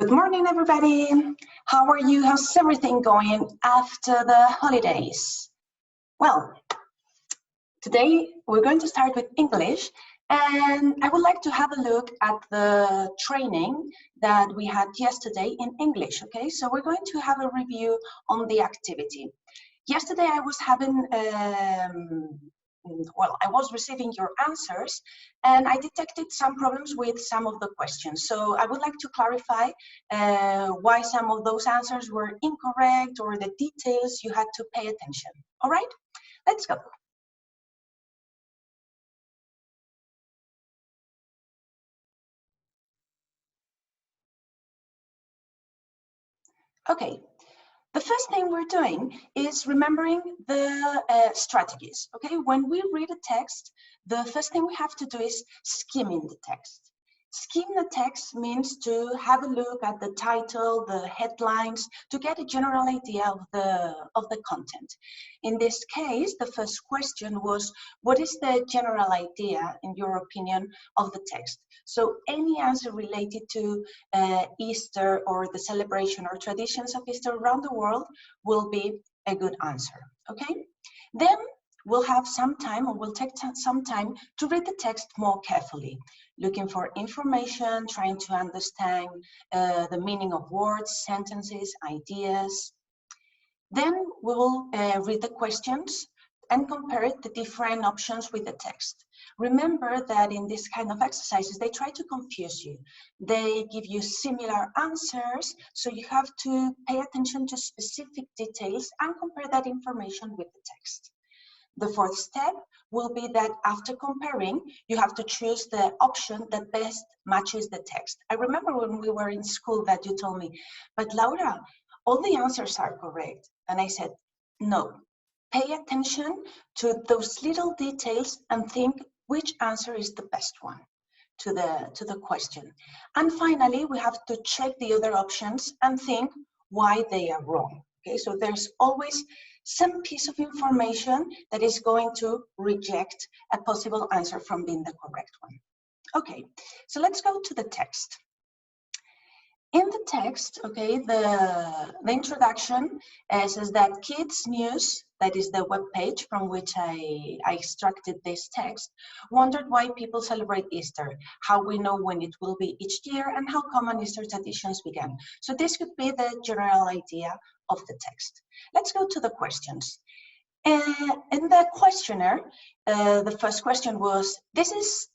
Good morning, everybody. How are you? How's everything going after the holidays? Well, today we're going to start with English, and I would like to have a look at the training that we had yesterday in English, okay? So we're going to have a review on the activity. Yesterday I was having I was receiving your answers and I detected some problems with some of the questions. So I would like to clarify why some of those answers were incorrect or the details you had to pay attention. All right, let's go. Okay. The first thing we're doing is remembering the strategies, okay? When we read a text, the first thing we have to do is skimming the text. Skim the text means to have a look at the title, the headlines, to get a general idea of the content. In this case, the first question was, what is the general idea, in your opinion, of the text? So any answer related to Easter or the celebration or traditions of Easter around the world will be a good answer, okay? Then we'll have some time, or we'll take some time to read the text more carefully, looking for information, trying to understand the meaning of words, sentences, ideas. Then we will read the questions and compare the different options with the text. Remember that in this kind of exercises, they try to confuse you. They give you similar answers, so you have to pay attention to specific details and compare that information with the text. The fourth step will be that after comparing, you have to choose the option that best matches the text. I remember when we were in school that you told me, but Laura, all the answers are correct. And I said, no, pay attention to those little details and think which answer is the best one to the question. And finally, we have to check the other options and think why they are wrong. Okay, so there's always some piece of information that is going to reject a possible answer from being the correct one. Okay, so let's go to the text. In the text, okay, the introduction says that Kids News, that is the web page from which I extracted this text, wondered why people celebrate Easter, how we know when it will be each year, and how common Easter traditions began. So this could be the general idea of the text. Let's go to the questions. In the questionnaire, the first question was, this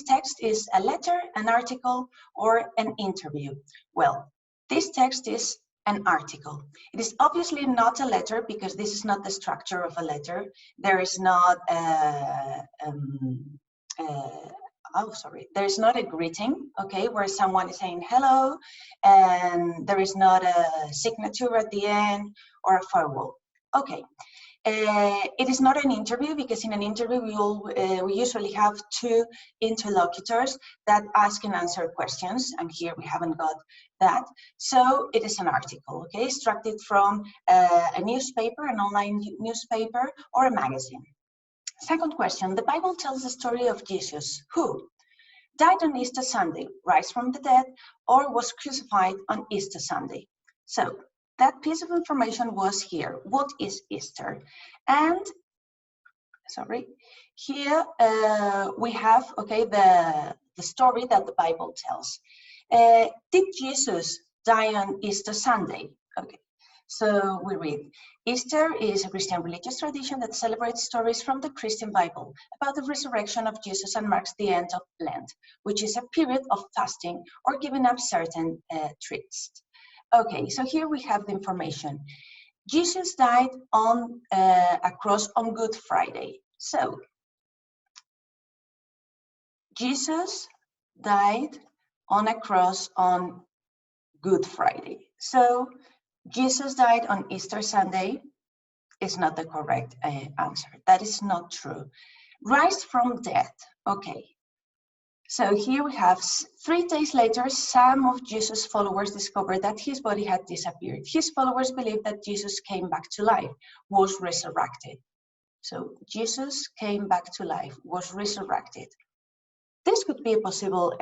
text is a letter, an article, or an interview? Well, this text is an article. It is obviously not a letter because this is not the structure of a letter. There is not there's not a greeting, okay, where someone is saying hello, and there is not a signature at the end or a farewell. Okay. It is not an interview because in an interview we usually have two interlocutors that ask and answer questions, and here we haven't got that. So it is an article, okay, extracted from a newspaper, an online newspaper, or a magazine. Second question, the Bible tells the story of Jesus, who died on Easter Sunday, rise from the dead, or was crucified on Easter Sunday. So that piece of information was here. What is Easter? And, here we have, okay, the story that the Bible tells. Did Jesus die on Easter Sunday? Okay, so we read, Easter is a Christian religious tradition that celebrates stories from the Christian Bible about the resurrection of Jesus and marks the end of Lent, which is a period of fasting or giving up certain treats. Okay, so here we have the information. Jesus died on a cross on Good Friday. So, Jesus died on a cross on Good Friday. So, Jesus died on Easter Sunday is not the correct answer. That is not true. Rise from death. Okay. So here we have 3 days later, some of Jesus' followers discovered that his body had disappeared. His followers believed that Jesus came back to life, was resurrected. So Jesus came back to life, was resurrected. This could be a possible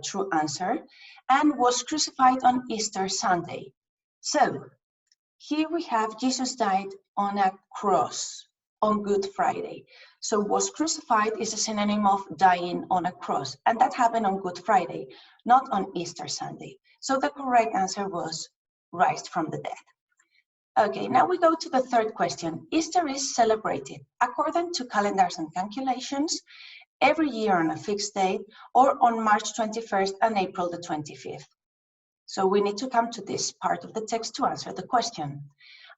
true answer, and was crucified on Easter Sunday. So here we have Jesus died on a cross on Good Friday. So was crucified is a synonym of dying on a cross, and that happened on Good Friday, not on Easter Sunday. So the correct answer was raised from the dead. Okay, now we go to the third question. Easter is celebrated according to calendars and calculations every year on a fixed date or on March 21st and April the 25th. So we need to come to this part of the text to answer the question.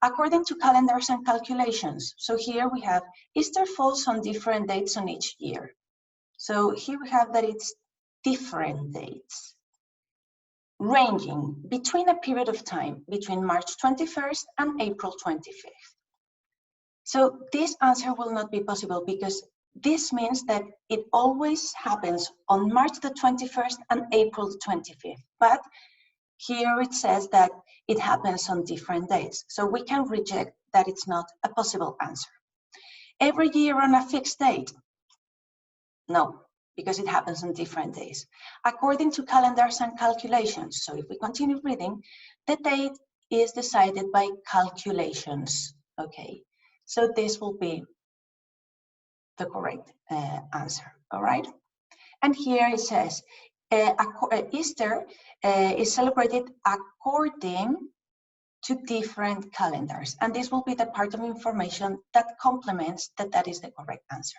According to calendars and calculations, so here we have Easter falls on different dates on each year. So here we have that it's different dates, ranging between a period of time between March 21st and April 25th. So this answer will not be possible because this means that it always happens on March the 21st and April the 25th. But here it says that it happens on different dates. So we can reject that it's not a possible answer. Every year on a fixed date? No, because it happens on different days. According to calendars and calculations. So if we continue reading, the date is decided by calculations. Okay, so this will be the correct answer, all right? And here it says, Easter is celebrated according to different calendars. And this will be the part of information that complements that is the correct answer.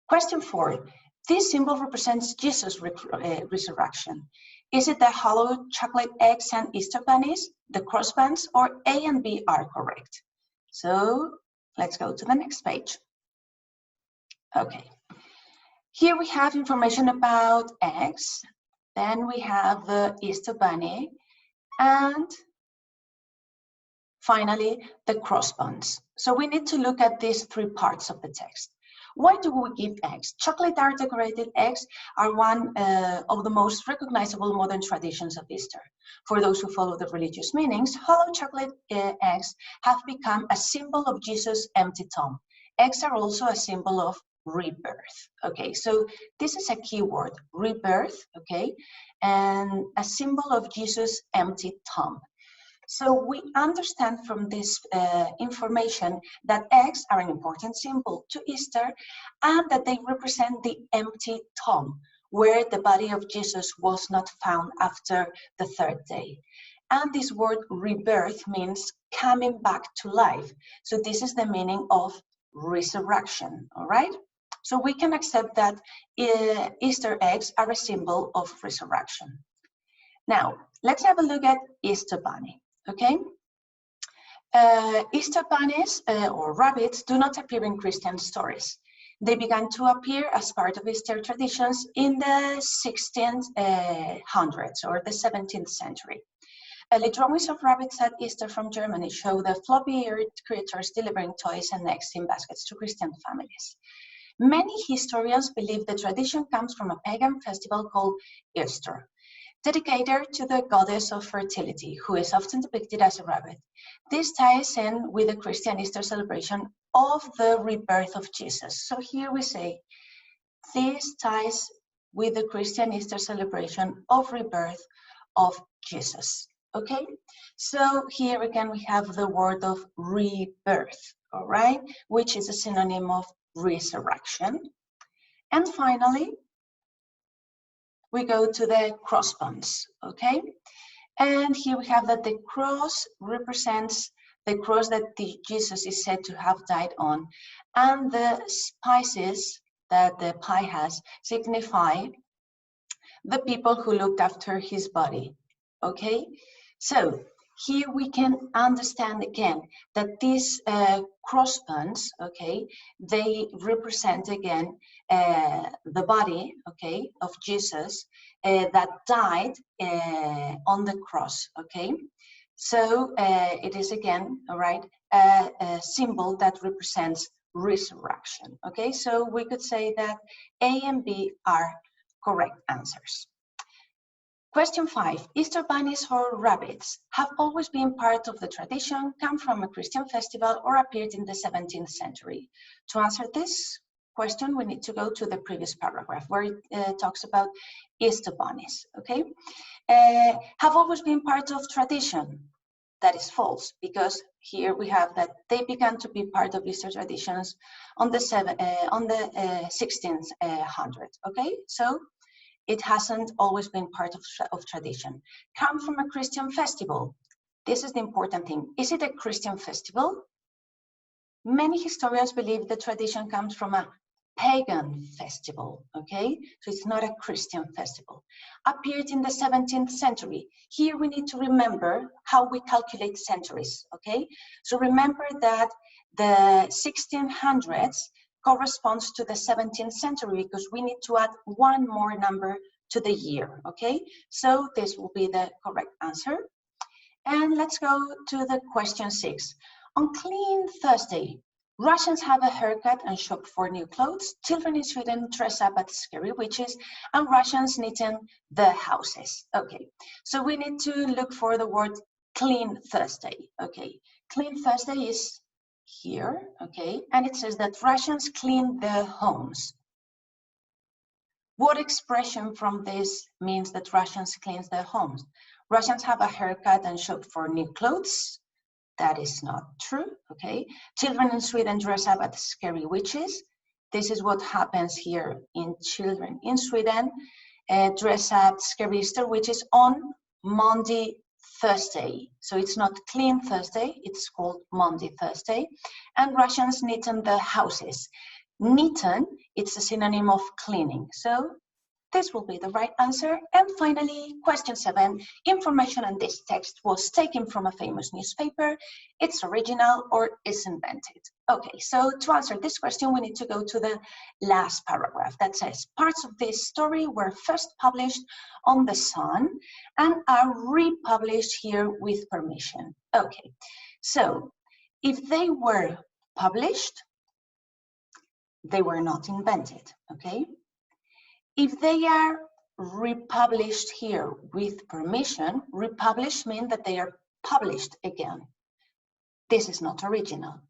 Question 4. This symbol represents Jesus' resurrection. Is it the hollow chocolate eggs and Easter bunnies, the crossbuns, or A and B are correct? So let's go to the next page. Okay. Here we have information about eggs, then we have the Easter bunny, and finally the crossbuns. So we need to look at these three parts of the text. Why do we give eggs? Chocolate art decorated eggs are one of the most recognizable modern traditions of Easter. For those who follow the religious meanings, hollow chocolate eggs have become a symbol of Jesus' empty tomb. Eggs are also a symbol of rebirth. Okay, so this is a key word, rebirth, okay, and a symbol of Jesus' empty tomb. So we understand from this information that eggs are an important symbol to Easter and that they represent the empty tomb where the body of Jesus was not found after the third day. And this word rebirth means coming back to life. So this is the meaning of resurrection, all right? So we can accept that Easter eggs are a symbol of resurrection. Now, let's have a look at Easter bunny, okay? Easter bunnies or rabbits do not appear in Christian stories. They began to appear as part of Easter traditions in the 1600s or the 17th century. Early drawings of rabbits at Easter from Germany show the floppy-eared creatures delivering toys and eggs in baskets to Christian families. Many historians believe the tradition comes from a pagan festival called Easter, dedicated to the goddess of fertility, who is often depicted as a rabbit. This ties in with the Christian Easter celebration of the rebirth of Jesus. So here we say, this ties with the Christian Easter celebration of rebirth of Jesus. Okay, so here again we have the word of rebirth, all right, which is a synonym of resurrection. And finally, we go to the crossbuns, okay? And here we have that the cross represents the cross that Jesus is said to have died on, and the spices that the pie has signify the people who looked after his body, okay? So here we can understand again that these crossbuns, okay, they represent again the body, okay, of Jesus that died on the cross, okay. So it is again, all right, a symbol that represents resurrection, okay. So we could say that A and B are correct answers. Question 5. Easter bunnies or rabbits have always been part of the tradition, come from a Christian festival, or appeared in the 17th century. To answer this, question, we need to go to the previous paragraph where it talks about Easter bunnies, okay? Have always been part of tradition. That is false, because here we have that they began to be part of Easter traditions on the 1600s, okay? So it hasn't always been part of tradition. Come from a Christian festival. This is the important thing. Is it a Christian festival? Many historians believe the tradition comes from a pagan festival, okay? So it's not a Christian festival. Appeared in the 17th century. Here we need to remember how we calculate centuries, okay? So remember that the 1600s corresponds to the 17th century because we need to add one more number to the year, okay? So this will be the correct answer. And let's go to the question 6. On Clean Thursday, Russians have a haircut and shop for new clothes. Children in Sweden dress up as scary witches, and Russians neaten the houses. Okay, so we need to look for the word Clean Thursday. Okay, Clean Thursday is here, okay, and it says that Russians clean their homes. What expression from this means that Russians clean their homes? Russians have a haircut and shop for new clothes. That is not true, okay? Children in Sweden dress up as scary witches. This is what happens here in children in Sweden. Dress up scary Easter witches on Maundy Thursday. So it's not Clean Thursday, it's called Maundy Thursday. And Russians neaten the houses. Neaten, it's a synonym of cleaning. So this will be the right answer. And finally, question 7, information on this text was taken from a famous newspaper. It's original or is invented. Okay, so to answer this question, we need to go to the last paragraph that says, parts of this story were first published on The Sun and are republished here with permission. Okay, so if they were published, they were not invented, okay? If they are republished here with permission, republished means that they are published again. This is not original.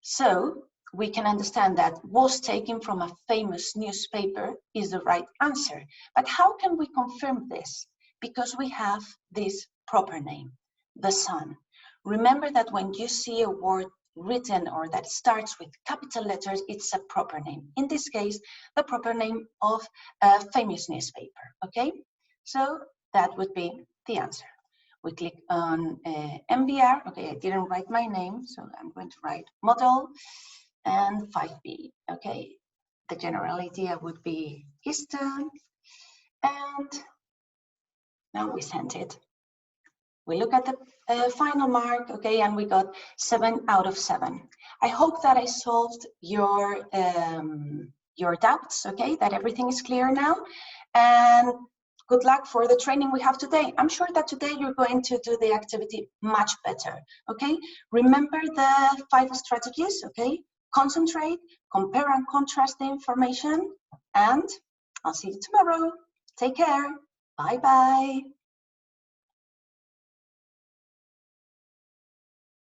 So we can understand that was taken from a famous newspaper is the right answer. But how can we confirm this? Because we have this proper name, The Sun. Remember that when you see a word written or that starts with capital letters, it's a proper name. In this case, the proper name of a famous newspaper, okay? So that would be the answer. We click on MBR. Okay, I didn't write my name, so I'm going to write model and 5B, okay? The general idea would be Eastern, and now we sent it. We look at the final mark, okay, and we got 7 out of 7. I hope that I solved your doubts, okay, that everything is clear now. And good luck for the training we have today. I'm sure that today you're going to do the activity much better, okay? Remember the 5 strategies, okay? Concentrate, compare and contrast the information, and I'll see you tomorrow. Take care. Bye-bye.